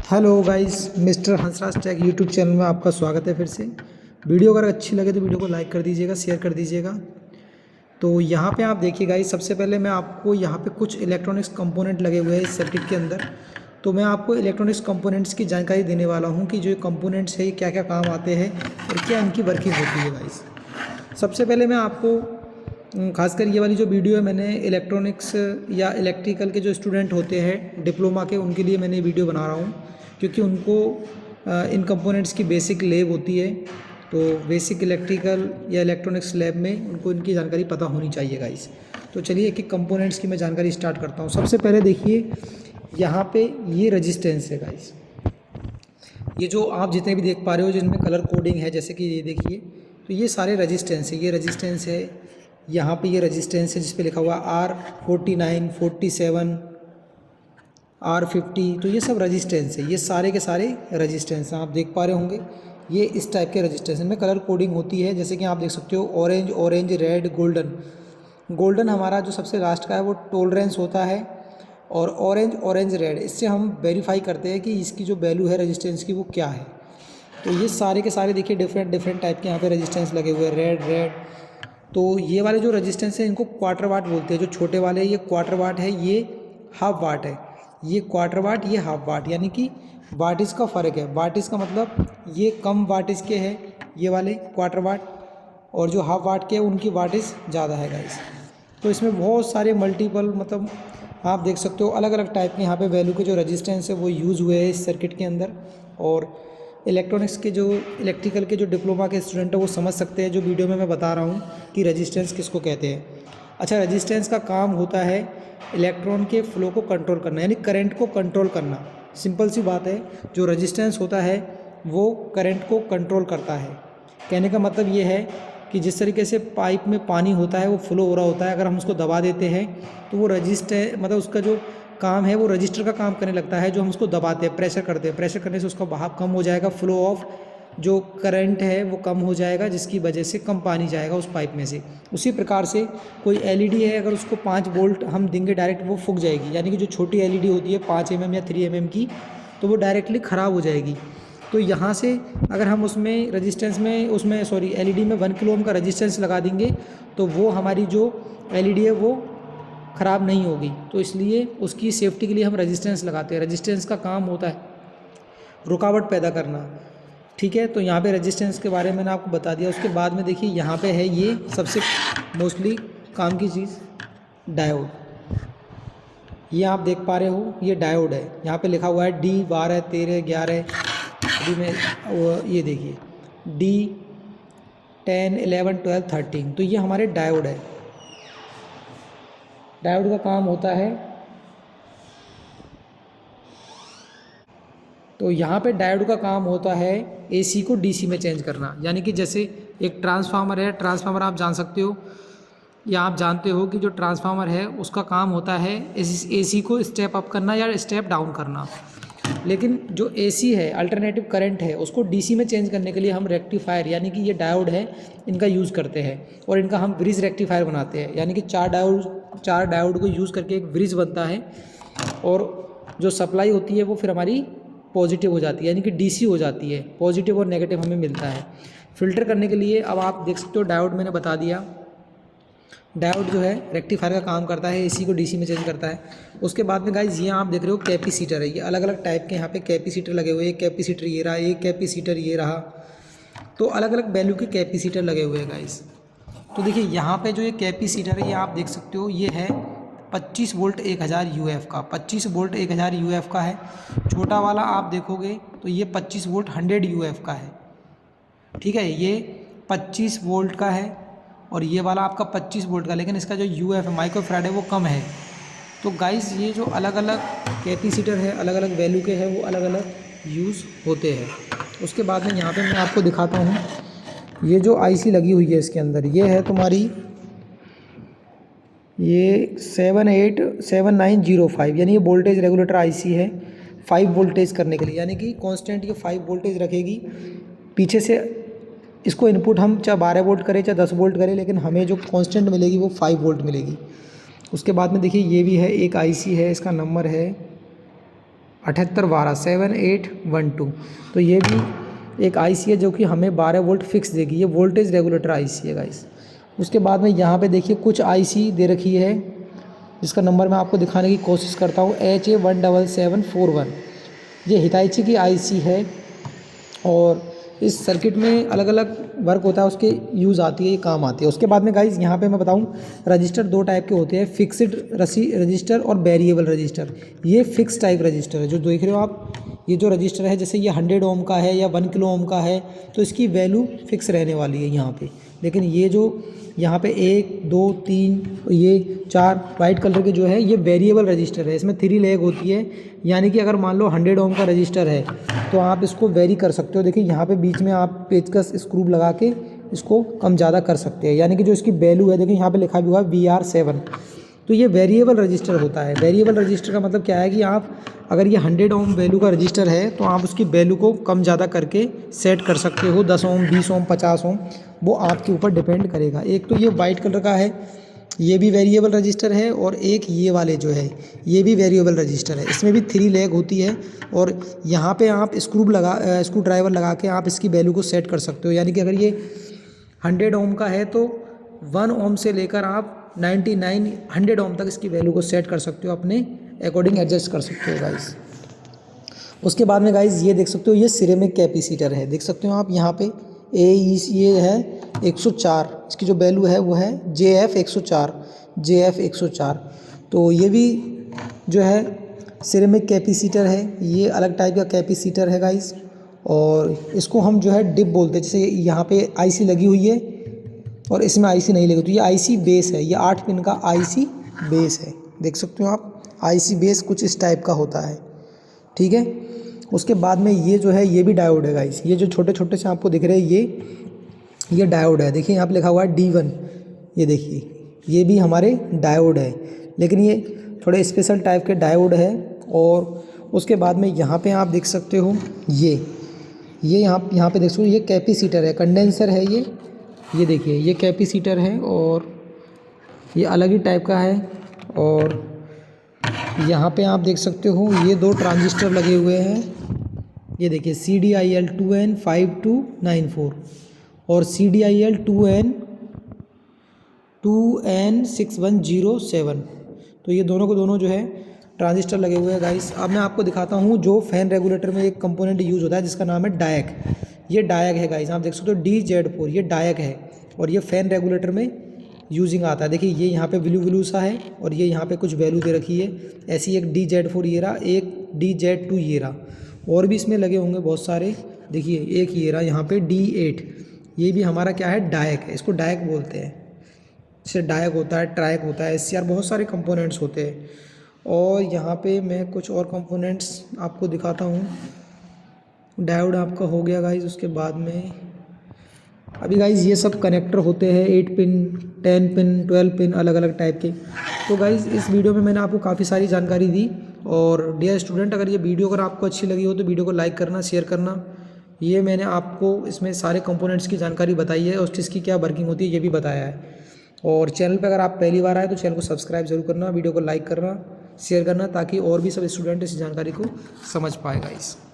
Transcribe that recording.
Hello guys, mister Hansraj take YouTube channel में आपका स्वागत है। फिर से वीडियो अगर अच्छी लगे तो वीडियो को लाइक कर दीजिएगा, शेयर कर दीजिएगा। तो यहाँ पे आप देखिए गाइस, सबसे पहले मैं आपको यहाँ पे कुछ इलेक्ट्रॉनिक्स कंपोनेंट लगे हुए हैं इस सर्किट के अंदर। तो मैं आपको इलेक्ट्रॉनिक्स कंपोनेंट्स की जानकारी देने वाला हूँ कि जो कंपोनेंट्स है ये क्या क्या काम आते हैं और क्या इनकी वर्किंग होती है गाइस। सबसे पहले मैं आपको खासकर ये वाली जो वीडियो है मैंने इलेक्ट्रॉनिक्स या इलेक्ट्रिकल के जो स्टूडेंट होते हैं डिप्लोमा के, उनके लिए मैंने वीडियो बना रहा हूँ, क्योंकि उनको इन कंपोनेंट्स की बेसिक लैब होती है। तो बेसिक इलेक्ट्रिकल या इलेक्ट्रॉनिक्स लैब में उनको इनकी जानकारी पता होनी चाहिए गाइस। तो चलिए एक एक कंपोनेंट्स की मैं जानकारी स्टार्ट करता हूँ। सबसे पहले देखिए यहाँ पे ये रजिस्टेंस है गाइस। ये जो आप जितने भी देख पा रहे हो जिनमें कलर कोडिंग है, जैसे कि ये देखिए, तो ये सारे रजिस्टेंस है। ये रजिस्टेंस है, यहाँ पे ये रजिस्टेंस है जिस पे लिखा हुआ R49, 47, R50। तो ये सब रजिस्टेंस है, ये सारे के सारे रजिस्टेंस हैं, आप देख पा रहे होंगे। ये इस टाइप के रजिस्टेंस में कलर कोडिंग होती है, जैसे कि आप देख सकते हो orange, orange, red, golden. Golden हमारा जो सबसे लास्ट का है वो टॉलरेंस होता है, और ऑरेंज, ऑरेंज, रेड, इससे हम वेरीफाई करते हैं कि इसकी जो वैल्यू है रजिस्टेंस की वो क्या है। तो ये सारे के सारे देखिए डिफरेंट डिफरेंट टाइप के यहाँ पे रजिस्टेंस लगे हुए हैं, रेड रेड। तो ये वाले जो रजिस्टेंस है इनको क्वार्टर वाट बोलते हैं। जो छोटे वाले ये क्वार्टर वाट है, ये हाफ वाट है। ये क्वार्टर वाट, ये हाफ वाट, यानी कि वाटिस का फ़र्क है। वाटिस का मतलब ये कम वाटिस के हैं ये वाले क्वार्टर वाट, और जो हाफ वाट के हैं उनकी वाटिस ज़्यादा है गाइस। तो इसमें बहुत सारे मल्टीपल, मतलब आप देख सकते हो अलग अलग टाइप के यहाँ पे वैल्यू के जो रजिस्टेंस है वो यूज़ हुए हैं इस सर्किट के अंदर। और इलेक्ट्रॉनिक्स के जो इलेक्ट्रिकल के जो डिप्लोमा के स्टूडेंट है वो समझ सकते हैं जो वीडियो में मैं बता रहा हूँ कि रजिस्टेंस किसको कहते हैं। अच्छा, रजिस्टेंस का काम होता है इलेक्ट्रॉन के फ्लो को कंट्रोल करना, यानी करंट को कंट्रोल करना। सिंपल सी बात है, जो रजिस्टेंस होता है वो करंट को कंट्रोल करता है। कहने का मतलब ये है कि जिस तरीके से पाइप में पानी होता है वो फ्लो हो रहा होता है, अगर हम उसको दबा देते हैं तो वो रजिस्टर, मतलब उसका जो काम है वो रजिस्टर का काम करने लगता है। जो हम उसको दबाते हैं, प्रेशर करते हैं, प्रेशर करने से उसका बहाव कम हो जाएगा, फ्लो ऑफ जो करंट है वो कम हो जाएगा, जिसकी वजह से कम पानी जाएगा उस पाइप में से। उसी प्रकार से कोई एलईडी है, अगर उसको 5 वोल्ट हम देंगे डायरेक्ट, वो फूक जाएगी। यानी कि जो छोटी एलईडी होती है 5 mm या 3 mm की, तो वो डायरेक्टली ख़राब हो जाएगी। तो यहाँ से अगर हम उसमें रजिस्टेंस में एलईडी में 1 किलो ओम का रजिस्टेंस लगा देंगे तो वो हमारी जो एलईडी है वो ख़राब नहीं होगी। तो इसलिए उसकी सेफ्टी के लिए हम रजिस्टेंस लगाते हैं। रजिस्टेंस का काम होता है रुकावट पैदा करना, ठीक है। तो यहाँ पे रजिस्टेंस के बारे में मैंने आपको बता दिया। उसके बाद में देखिए यहाँ पे है ये सबसे मोस्टली काम की चीज़, डायोड। ये आप देख पा रहे हो, ये डायोड है। यहाँ पे लिखा हुआ है D12, 13, 11। अभी मैं ये देखिए D10, 11, 12, 13। तो ये हमारे डायोड है। डायोड का काम होता है, तो यहाँ पे डायोड का काम होता है एसी को डीसी में चेंज करना। यानी कि जैसे एक ट्रांसफार्मर है, ट्रांसफार्मर आप जान सकते हो या आप जानते हो कि जो ट्रांसफार्मर है उसका काम होता है एसी को स्टेप अप करना या स्टेप डाउन करना। लेकिन जो एसी है, अल्टरनेटिव करंट है, उसको डीसी में चेंज करने के लिए हम रेक्टिफायर, यानी कि ये डायोड है, इनका यूज़ करते हैं। और इनका हम ब्रिज रेक्टिफायर बनाते हैं, यानी कि 4 डायोड को यूज़ करके एक ब्रिज बनता है, और जो सप्लाई होती है वो फिर हमारी पॉजिटिव हो जाती है, यानी कि डीसी हो जाती है। पॉजिटिव और नेगेटिव हमें मिलता है। फ़िल्टर करने के लिए अब आप देख सकते हो डायोड मैंने बता दिया। डायोड जो है रेक्टिफायर का काम करता है, एसी को डीसी में चेंज करता है। उसके बाद में गाइस ये आप देख रहे हो कैपेसिटर है। ये अलग अलग टाइप के यहाँ पे कैपेसिटर लगे हुए हैं। एक कैपेसिटर ये रहा, एक कैपेसिटर ये रहा। तो अलग अलग वैल्यू के कैपेसिटर लगे हुए हैं गाइस। तो देखिए यहाँ पे जो ये कैपेसिटर है ये आप देख सकते हो, ये है 25 वोल्ट 1000 यूएफ का। 25 वोल्ट 1000 यूएफ का है। छोटा वाला आप देखोगे तो ये 25 वोल्ट 100 यूएफ का है, ठीक है। ये 25 वोल्ट का है और ये वाला आपका 25 वोल्ट का, लेकिन इसका जो यूएफ है, माइक्रोफैराड है, वो कम है। तो गाइस ये जो अलग अलग कैपेसिटर है, अलग अलग वैल्यू के हैं, वो अलग अलग यूज़ होते हैं। उसके बाद में यहाँ पे मैं आपको दिखाता हूँ, ये जो आईसी लगी हुई है इसके अंदर, ये है तुम्हारी ये 787905, यानी ये वोल्टेज रेगुलेटर आईसी है 5 वोल्टेज करने के लिए। यानी कि कांस्टेंट ये 5 वोल्टेज रखेगी। पीछे से इसको इनपुट हम चाहे 12 वोल्ट करें चाहे 10 वोल्ट करें, लेकिन हमें जो कांस्टेंट मिलेगी वो 5 वोल्ट मिलेगी। उसके बाद में देखिए ये भी है एक आईसी है, इसका नंबर है 7812 7812। तो ये भी एक आईसी है जो कि हमें 12 वोल्ट फिक्स देगी। ये वोल्टेज रेगुलेटर आईसी है गाइस। उसके बाद में यहाँ पे देखिए कुछ आईसी दे रखी है जिसका नंबर मैं आपको दिखाने की कोशिश करता हूँ, HA17741। ये हिताची की आईसी है और इस सर्किट में अलग अलग वर्क होता है, उसके यूज़ आती है, ये काम आती है। उसके बाद में गाइज़ यहाँ पे मैं बताऊँ, रजिस्टर दो टाइप के होते हैं, फिक्स्ड रजिस्टर और वेरिएबल रजिस्टर। ये फिक्स टाइप रजिस्टर है जो देख रहे हो आप। ये जो रजिस्टर है जैसे ये 100 ओम का है या 1 किलो ओम का है तो इसकी वैल्यू फिक्स रहने वाली है यहाँ पे। लेकिन ये जो यहाँ पे 1 2 3 ये 4 वाइट कलर के जो है ये वेरिएबल रजिस्टर है। इसमें 3 लेग होती है, यानी कि अगर मान लो 100 ओम का रजिस्टर है तो आप इसको वेरी कर सकते हो। देखिए यहाँ पे बीच में आप पेचकस स्क्रू लगा के इसको कम ज़्यादा कर सकते हैं, यानी कि जो इसकी वैल्यू है देखिए यहाँ पे लिखा भी हुआ है VR7। तो ये वेरिएबल रजिस्टर होता है। वेरिएबल रजिस्टर का मतलब क्या है कि आप अगर ये 100 ओम वैल्यू का रजिस्टर है तो आप उसकी वैल्यू को कम ज़्यादा करके सेट कर सकते हो, 10 ओम 20 ओम 50 ओम, वो आपके ऊपर डिपेंड करेगा। एक तो ये वाइट कलर का है, ये भी वेरिएबल रजिस्टर है, और एक ये वाले जो है ये भी वेरिएबल रजिस्टर है। इसमें भी 3 लेग होती है और यहाँ पे आप स्क्रू ड्राइवर लगा के आप इसकी वैल्यू को सेट कर सकते हो। यानी कि अगर ये 100 ओम का है तो 1 ओम से लेकर आप 99 100 ओम तक इसकी वैल्यू को सेट कर सकते हो, अपने अकॉर्डिंग एडजस्ट कर सकते हो गाइस। उसके बाद में गाइस ये देख सकते हो, ये सिरेमिक कैपेसिटर है, देख सकते हो आप यहाँ पे ये है 104, इसकी जो वैल्यू है वो है JF 104। तो ये भी जो है सिरेमिक कैपेसिटर है, ये अलग टाइप का कैपेसिटर है गाइस। और इसको हम जो है डिप बोलते हैं। जैसे यहाँ पे आईसी लगी हुई है और इसमें आईसी नहीं लगी, तो ये आईसी बेस है, ये 8 पिन का आईसी बेस है, देख सकते हो आप। आईसी बेस कुछ इस टाइप का होता है, ठीक है। उसके बाद में ये जो है ये भी डायोड है गाइस। ये जो छोटे छोटे से आपको दिख रहे हैं ये डायोड है। देखिए यहाँ पे लिखा हुआ है D1, ये देखिए ये भी हमारे डायोड है, लेकिन ये थोड़े स्पेशल टाइप के डायोड है। और उसके बाद में यहाँ पे आप देख सकते हो ये यहाँ पे देख सकते हो, ये कैपेसिटर है, कंडेंसर है ये देखिए ये कैपेसिटर है और ये अलग ही टाइप का है। और यहाँ पे आप देख सकते हो ये 2 ट्रांजिस्टर लगे हुए हैं, ये देखिए CDIL 2N5294 और CDIL 2N6107। तो ये दोनों को दोनों जो है ट्रांजिस्टर लगे हुए हैं गाइस। अब मैं आपको दिखाता हूँ जो फ़ैन रेगुलेटर में एक कंपोनेंट यूज़ होता है जिसका नाम है डायक। ये डायक है गाइस, आप देख सकते हो DZ4, ये डायक है और ये फ़ैन रेगुलेटर में यूजिंग आता है। देखिए ये यहाँ पे ब्लू सा है और ये यहाँ पे कुछ वैल्यू दे रखी है। ऐसी एक DZ4 ये रहा, एक DZ2 ये रहा, और भी इसमें लगे होंगे बहुत सारे। देखिए एक ये रहा यहाँ पे D8, ये भी हमारा क्या है डायक है, इसको डायक बोलते हैं। जैसे डायक होता है, ट्रायक होता है, SCR, बहुत सारे कंपोनेंट्स होते हैं। और यहाँ पे मैं कुछ और कंपोनेंट्स आपको दिखाता हूँ। डायोड आपका हो गया गाइज। उसके बाद में अभी गाइज़ ये सब कनेक्टर होते हैं, 8 पिन 10 पिन 12 पिन अलग अलग टाइप के। तो गाइज़ इस वीडियो में मैंने आपको काफ़ी सारी जानकारी दी। और डियर स्टूडेंट, अगर ये वीडियो अगर आपको अच्छी लगी हो तो वीडियो को लाइक करना, शेयर करना। ये मैंने आपको इसमें सारे कंपोनेंट्स की जानकारी बताई है और इसकी क्या वर्किंग होती है ये भी बताया है। और चैनल पर अगर आप पहली बार आए तो चैनल को सब्सक्राइब जरूर करना, वीडियो को लाइक करना, शेयर करना, ताकि और भी सब स्टूडेंट इस जानकारी को समझ पाए गाइज़।